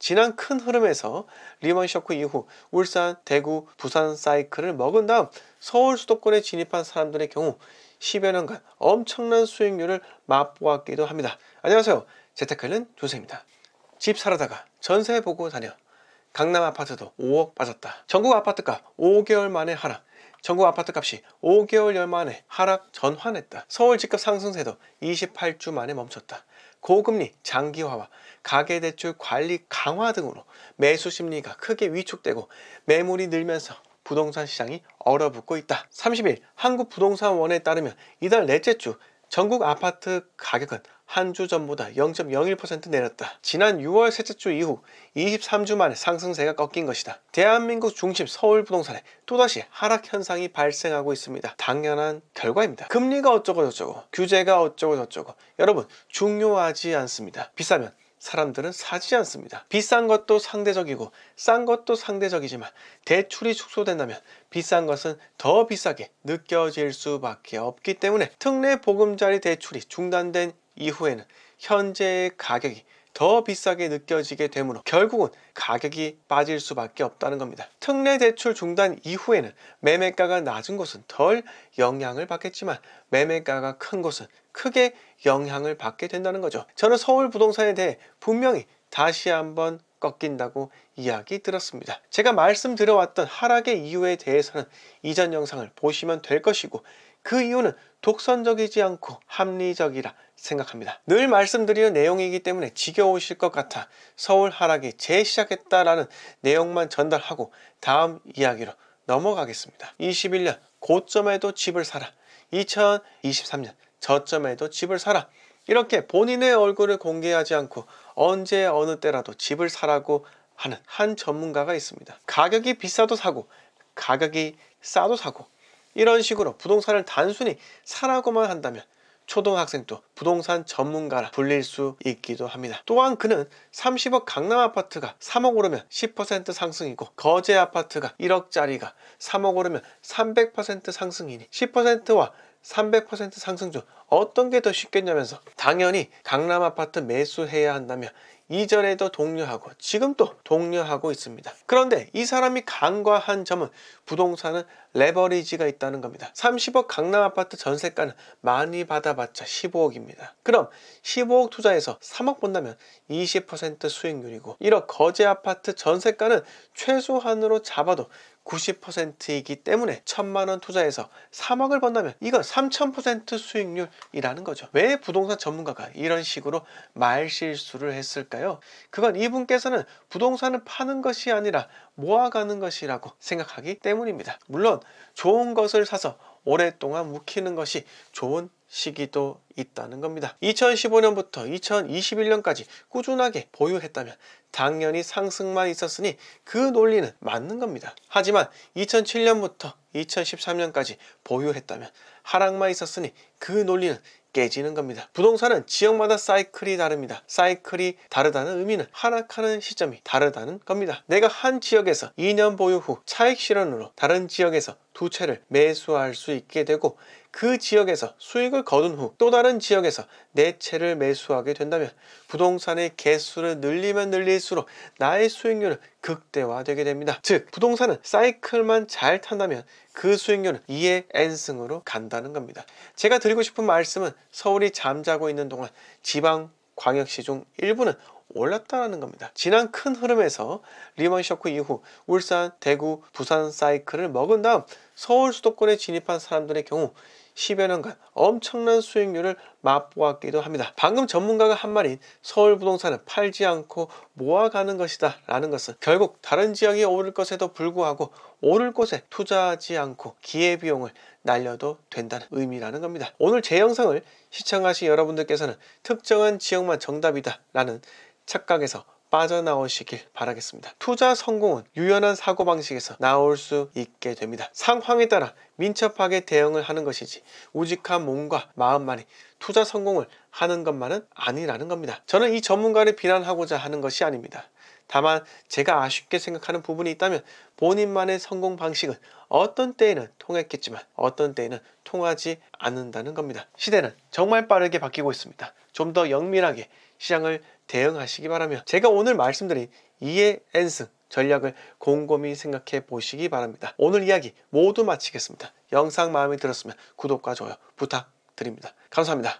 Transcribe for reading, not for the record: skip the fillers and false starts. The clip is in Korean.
지난 큰 흐름에서 리먼 쇼크 이후 울산, 대구, 부산 사이클을 먹은 다음 서울 수도권에 진입한 사람들의 경우 10여 년간 엄청난 수익률을 맛보았기도 합니다. 안녕하세요. 재테크는 조세입니다. 집 사려다가 전세 보고 다녀. 강남 아파트도 5억 빠졌다. 전국 아파트값 5개월 만에 하락. 전국 아파트값이 5개월 만에 하락 전환했다. 서울 집값 상승세도 28주 만에 멈췄다. 고금리 장기화와 가계대출 관리 강화 등으로 매수 심리가 크게 위축되고 매물이 늘면서 부동산 시장이 얼어붙고 있다. 30일 한국부동산원에 따르면 이달 넷째 주 전국 아파트 가격은 한 주 전보다 0.01% 내렸다. 지난 6월 셋째 주 이후 23주 만에 상승세가 꺾인 것이다. 대한민국 중심 서울 부동산에 또다시 하락 현상이 발생하고 있습니다. 당연한 결과입니다. 금리가 어쩌고 저쩌고, 규제가 어쩌고 저쩌고, 여러분 중요하지 않습니다. 비싸면 사람들은 사지 않습니다. 비싼 것도 상대적이고 싼 것도 상대적이지만 대출이 축소된다면 비싼 것은 더 비싸게 느껴질 수밖에 없기 때문에 특례 보금자리 대출이 중단된 이후에는 현재의 가격이 더 비싸게 느껴지게 되므로 결국은 가격이 빠질 수밖에 없다는 겁니다. 특례 대출 중단 이후에는 매매가가 낮은 곳은 덜 영향을 받겠지만 매매가가 큰 곳은 크게 영향을 받게 된다는 거죠. 저는 서울 부동산에 대해 분명히 다시 한번 꺾인다고 이야기 들었습니다. 제가 말씀드려왔던 하락의 이유에 대해서는 이전 영상을 보시면 될 것이고 그 이유는 독선적이지 않고 합리적이라 생각합니다. 늘 말씀드리는 내용이기 때문에 지겨우실 것 같아 서울 하락이 재시작했다라는 내용만 전달하고 다음 이야기로 넘어가겠습니다. 21년 고점에도 집을 사라. 2023년 저점에도 집을 사라. 이렇게 본인의 얼굴을 공개하지 않고 언제 어느 때라도 집을 사라고 하는 한 전문가가 있습니다. 가격이 비싸도 사고 가격이 싸도 사고 이런 식으로 부동산을 단순히 사라고만 한다면 초등학생도 부동산 전문가라 불릴 수 있기도 합니다. 또한 그는 30억 강남 아파트가 3억 오르면 10% 상승이고 거제 아파트가 1억짜리가 3억 오르면 300% 상승이니 10%와 300% 상승 중 어떤 게 더 쉽겠냐면서 당연히 강남 아파트 매수해야 한다며 이전에도 독려하고 지금 또 독려하고 있습니다. 그런데 이 사람이 간과한 점은 부동산은 레버리지가 있다는 겁니다. 30억 강남 아파트 전세가는 많이 받아봤자 15억입니다. 그럼 15억 투자해서 3억 본다면 20% 수익률이고 1억 거제 아파트 전세가는 최소한으로 잡아도 90%이기 때문에 1000만원 투자해서 3억을 번다면 이건 3000% 수익률이라는 거죠. 왜 부동산 전문가가 이런 식으로 말실수를 했을까요? 그건 이분께서는 부동산을 파는 것이 아니라 모아가는 것이라고 생각하기 때문입니다. 물론 좋은 것을 사서 오랫동안 묵히는 것이 좋은 시기도 있다는 겁니다. 2015년부터 2021년까지 꾸준하게 보유했다면 당연히 상승만 있었으니 그 논리는 맞는 겁니다. 하지만 2007년부터 2013년까지 보유했다면 하락만 있었으니 그 논리는 깨지는 겁니다. 부동산은 지역마다 사이클이 다릅니다. 사이클이 다르다는 의미는 하락하는 시점이 다르다는 겁니다. 내가 한 지역에서 2년 보유 후 차익 실현으로 다른 지역에서 두 채를 매수할 수 있게 되고 그 지역에서 수익을 거둔 후 또 다른 지역에서 네 채를 매수하게 된다면 부동산의 개수를 늘리면 늘릴수록 나의 수익률은 극대화되게 됩니다. 즉 부동산은 사이클만 잘 탄다면 그 수익률은 2의 n승으로 간다는 겁니다. 제가 드리고 싶은 말씀은 서울이 잠자고 있는 동안 지방 광역시 중 일부는 올랐다는 겁니다. 지난 큰 흐름에서 리먼 쇼크 이후 울산, 대구, 부산 사이클을 먹은 다음 서울 수도권에 진입한 사람들의 경우 10여 년간 엄청난 수익률을 맛보았기도 합니다. 방금 전문가가 한 말인 서울 부동산은 팔지 않고 모아가는 것이다 라는 것은 결국 다른 지역이 오를 것에도 불구하고 오를 곳에 투자하지 않고 기회비용을 날려도 된다는 의미라는 겁니다. 오늘 제 영상을 시청하신 여러분들께서는 특정한 지역만 정답이다 라는 착각에서 빠져나오시길 바라겠습니다. 투자 성공은 유연한 사고방식에서 나올 수 있게 됩니다. 상황에 따라 민첩하게 대응을 하는 것이지 우직한 몸과 마음만이 투자 성공을 하는 것만은 아니라는 겁니다. 저는 이 전문가를 비난하고자 하는 것이 아닙니다. 다만 제가 아쉽게 생각하는 부분이 있다면 본인만의 성공 방식은 어떤 때에는 통했겠지만 어떤 때에는 통하지 않는다는 겁니다. 시대는 정말 빠르게 바뀌고 있습니다. 좀 더 영민하게 시장을 대응하시기 바라며 제가 오늘 말씀드린 이해엔승 전략을 곰곰이 생각해 보시기 바랍니다. 오늘 이야기 모두 마치겠습니다. 영상 마음에 들었으면 구독과 좋아요 부탁드립니다. 감사합니다.